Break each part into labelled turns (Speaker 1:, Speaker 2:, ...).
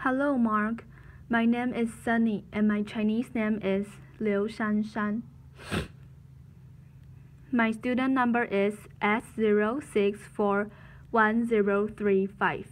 Speaker 1: Hello, Mark. My name is Sunny, and my Chinese name is Liu Shanshan. My student number is S06411035.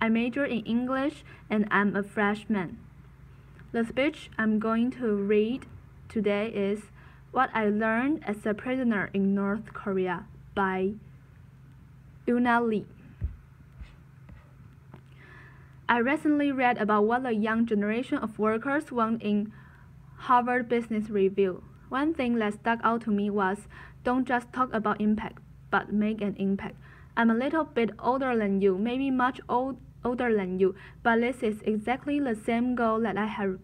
Speaker 1: I major in English, and I'm a freshman. The speech I'm going to read today is What I Learned as a Prisoner in North Korea by Euna. I recently read about what the young generation of workers want in Harvard Business Review. One thing that stuck out to me was don't just talk about impact, but make an impact. I'm a little bit older than you, maybe much older than you, but this is exactly the same goal that I had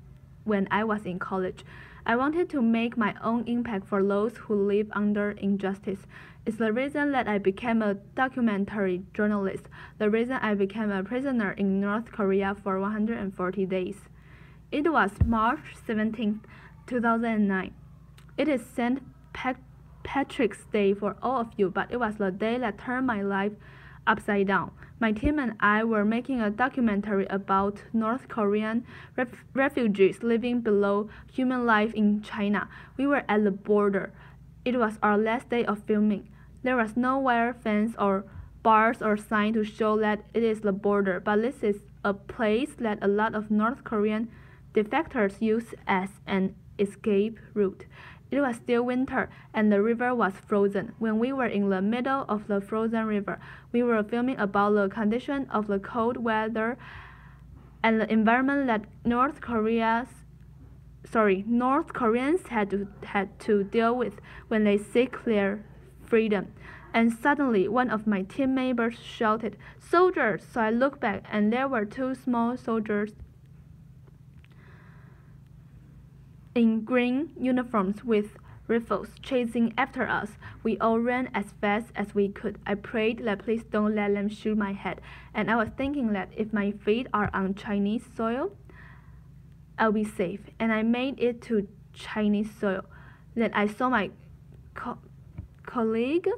Speaker 1: when I was in college. I wanted to make my own impact for those who live under injustice. It's the reason that I became a documentary journalist, the reason I became a prisoner in North Korea for 140 days. It was March 17, 2009. It is St. Patrick's Day for all of you, but it was the day that turned my life upside down. My team and I were making a documentary about North Korean refugees living below human life in China. We were at the border. It was our last day of filming. There was no wire fence or bars or sign to show that it is the border, but this is a place that a lot of North Korean defectors use as an escape route. It was still winter, and the river was frozen. When we were in the middle of the frozen river, we were filming about the condition of the cold weather and the environment that North Koreans had to deal with when they seek their freedom. And suddenly, one of my team members shouted, "Soldiers!" So I looked back, and there were two small soldiers in green uniforms with rifles chasing after us. We all ran as fast as we could. I prayed that please don't let them shoot my head, and I was thinking that if my feet are on Chinese soil, I'll be safe. And I made it to Chinese soil. Then I saw my colleague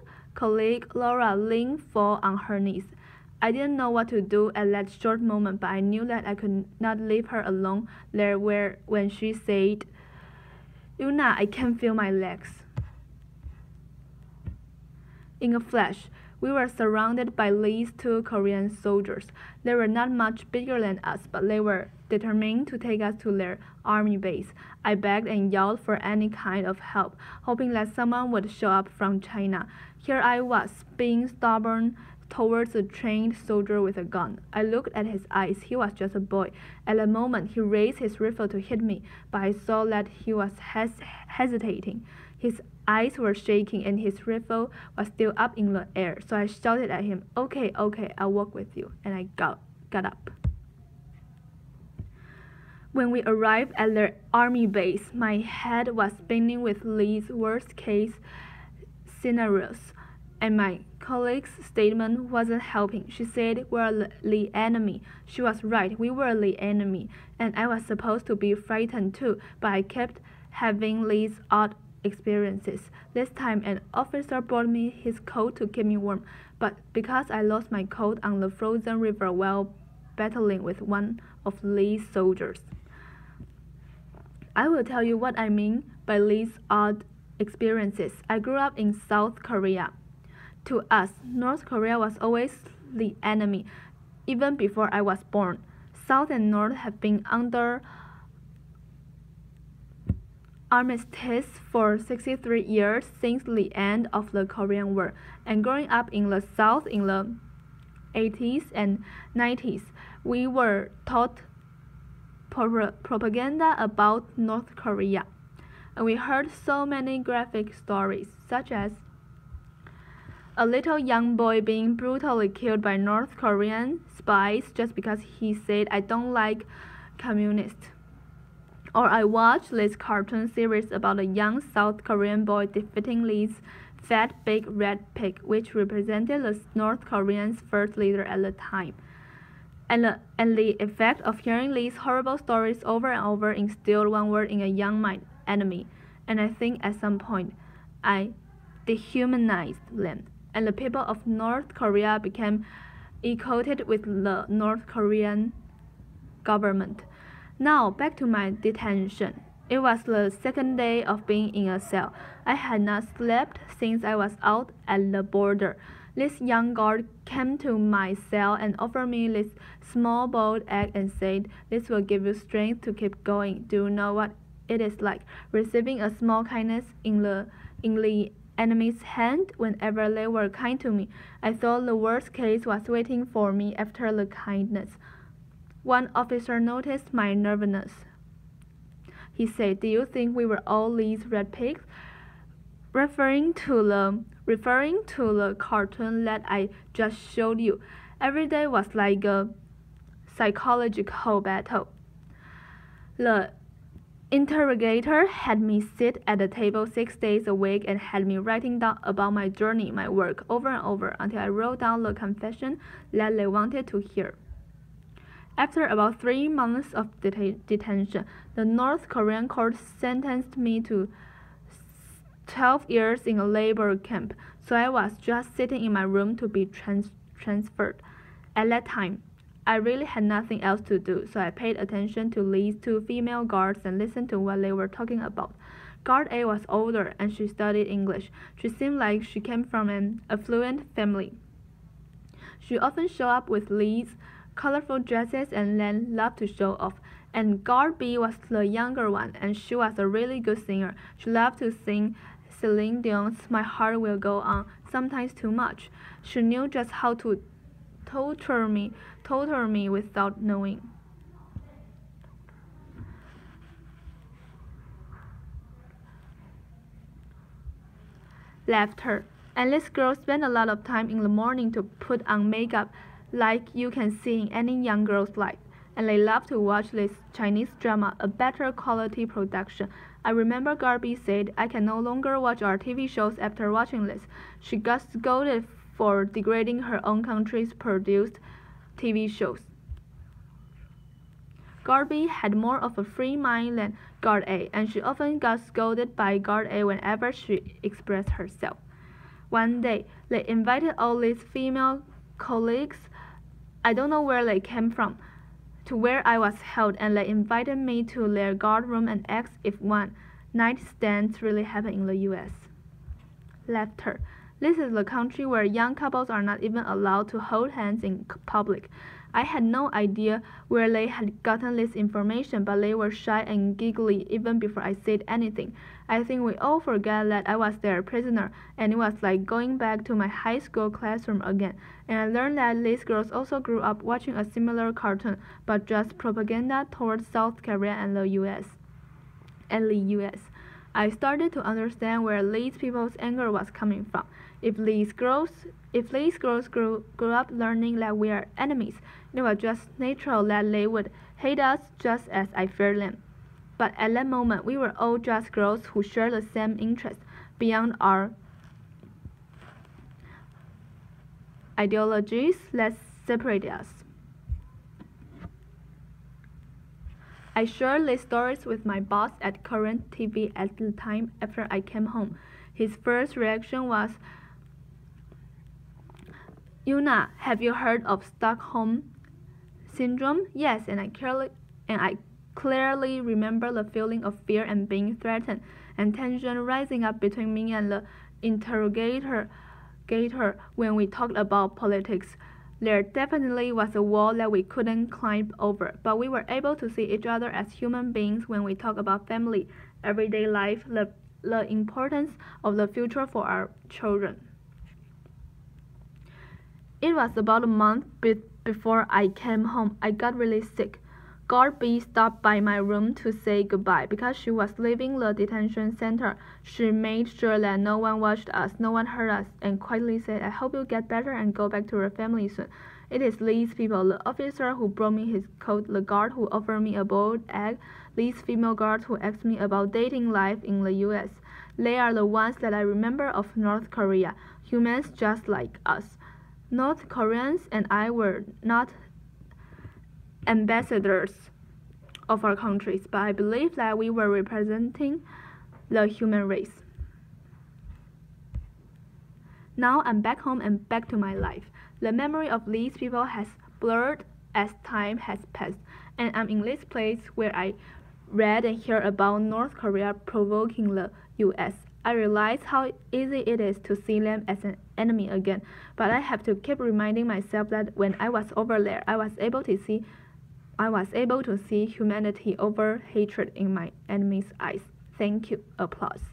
Speaker 1: Laura Ling fall on her knees. I didn't know what to do at that short moment, but I knew that I could not leave her alone there when she said, "Euna, I can't feel my legs." In a flash, we were surrounded by these two Korean soldiers. They were not much bigger than us, but they were determined to take us to their army base. I begged and yelled for any kind of help, hoping that someone would show up from China. Here I was, being stubborn towards a trained soldier with a gun. I looked at his eyes. He was just a boy. At the moment, he raised his rifle to hit me, but I saw that he was hesitating. His eyes were shaking, and his rifle was still up in the air. So I shouted at him, Okay, I'll walk with you," and I got up. When we arrived at their army base, my head was spinning with these worst-case scenarios, and my colleague's statement wasn't helping. She said, "We're the enemy." She was right, we were the enemy, and I was supposed to be frightened too, but I kept having these odd experiences. This time an officer brought me his coat to keep me warm, but because I lost my coat on the frozen river while battling with one of these soldiers. I will tell you what I mean by these odd experiences. I grew up in South Korea. To us, North Korea was always the enemy, even before I was born. South and North have been under armistice for 63 years since the end of the Korean War, and growing up in the South in the 80s and 90s, we were taught propaganda about North Korea, and we heard so many graphic stories, such as a little young boy being brutally killed by North Korean spies just because he said, "I don't like communists." Or I watched this cartoon series about a young South Korean boy defeating this fat big red pig, which represented the North Koreans' first leader at the time. And the effect of hearing these horrible stories over and over instilled one word in a young mind, enemy. And I think at some point, I dehumanized them, and the people of North Korea became equated with the North Korean government. Now, back to my detention. It was the second day of being in a cell. I had not slept since I was out at the border. This young guard came to my cell and offered me this small boiled egg and said, "This will give you strength to keep going. Do you know what it is like receiving a small kindness in the enemy's hand?" Whenever they were kind to me, I thought the worst case was waiting for me after the kindness. One officer noticed my nervousness. He said, "Do you think we were all these red pigs?" Referring to the cartoon that I just showed you. Every day was like a psychological battle. The interrogator had me sit at the table 6 days a week and had me writing down about my journey, my work, over and over until I wrote down the confession that they wanted to hear. After about 3 months of detention, the North Korean court sentenced me to 12 years in a labor camp, so I was just sitting in my room to be transferred. At that time, I really had nothing else to do, so I paid attention to these 2 female guards and listened to what they were talking about. Guard A was older, and she studied English. She seemed like she came from an affluent family. She often showed up with these colorful dresses and then loved to show off. And Guard B was the younger one, and she was a really good singer. She loved to sing Celine Dion's "My Heart Will Go On," sometimes too much. She knew just how to torture me without knowing. Laughter. And this girl spent a lot of time in the morning to put on makeup like you can see in any young girl's life. And they love to watch this Chinese drama, a better quality production. I remember Garby said, "I can no longer watch our TV shows after watching this." She got scolded for degrading her own country's produced TV shows. Garby had more of a free mind than Guard A, and she often got scolded by Guard A whenever she expressed herself. One day, they invited all these female colleagues, I don't know where they came from, to where I was held, and they invited me to their guard room and asked if one-night stands really happen in the US. Laughter. This is the country where young couples are not even allowed to hold hands in public. I had no idea where they had gotten this information, but they were shy and giggly even before I said anything. I think we all forgot that I was their prisoner, and it was like going back to my high school classroom again. And I learned that these girls also grew up watching a similar cartoon, but just propaganda towards South Korea and the US. I started to understand where these people's anger was coming from. If these girls grew up learning that we are enemies, it was just natural that they would hate us just as I feared them. But at that moment, we were all just girls who shared the same interests beyond our ideologies that separated us. I shared these stories with my boss at Korean TV at the time after I came home. His first reaction was, "Euna, have you heard of Stockholm Syndrome?" Yes, and I clearly remember the feeling of fear and being threatened, and tension rising up between me and the interrogator when we talked about politics. There definitely was a wall that we couldn't climb over, but we were able to see each other as human beings when we talk about family, everyday life, the importance of the future for our children. It was about a month before I came home. I got really sick. Guard B stopped by my room to say goodbye. Because she was leaving the detention center, she made sure that no one watched us, no one heard us, and quietly said, "I hope you get better and go back to your family soon." It is these people, the officer who brought me his coat, the guard who offered me a boiled egg, these female guards who asked me about dating life in the US. They are the ones that I remember of North Korea, humans just like us. North Koreans and I were not ambassadors of our countries, but I believe that we were representing the human race. Now I'm back home and back to my life. The memory of these people has blurred as time has passed, and I'm in this place where I read and hear about North Korea provoking the US. I realize how easy it is to see them as an enemy again, but I have to keep reminding myself that when I was over there, I was able to see humanity over hatred in my enemy's eyes. Thank you. Applause.